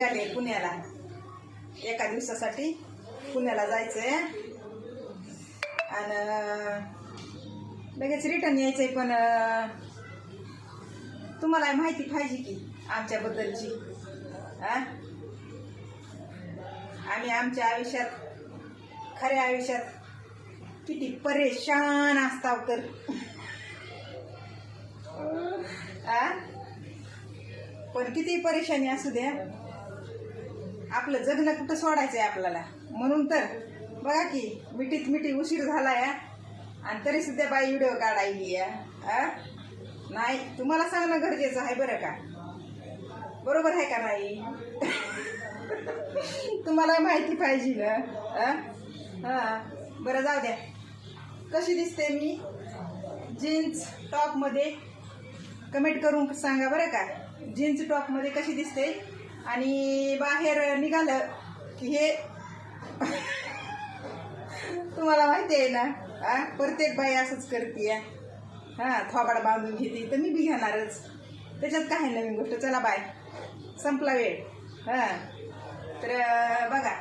आले पुण्याला, एका दिवसासाठी पुण्याला जायचंय आणि लगेच रिटर्न यायचंय. पण तुम्हाला माहिती पाहिजे की आमच्याबद्दलची. आम्ही आमच्या आयुष्यात, खऱ्या आयुष्यात किती परेशान असताव तर. पण किती परेशानी असू द्या, आपलं जगणं कुठं सोडायचंय आपल्याला. म्हणून तर बघा की मिठी उशीर झालाय आणि तरी सुद्धा बाई व्हिडिओ काढायली. नाही, तुम्हाला सांगणं गरजेचं आहे बरं का. बरोबर आहे का नाही? तुम्हाला माहिती पाहिजे ना. बरं जाऊ द्या. कशी दिसते मी जीन्स टॉप मध्ये? कमेंट करून सांगा बरं का, जीन्स टॉप मध्ये कशी दिसते. आणि बाहेर निघालं की हे तुम्हाला माहिती आहे ना, प्रत्येक बाई असंच करते. थोबाड बांधून घेते, तर मी बी घेणारच. त्याच्यात काय नवीन गोष्ट. चला बाय, संपला वेळ. तर बघा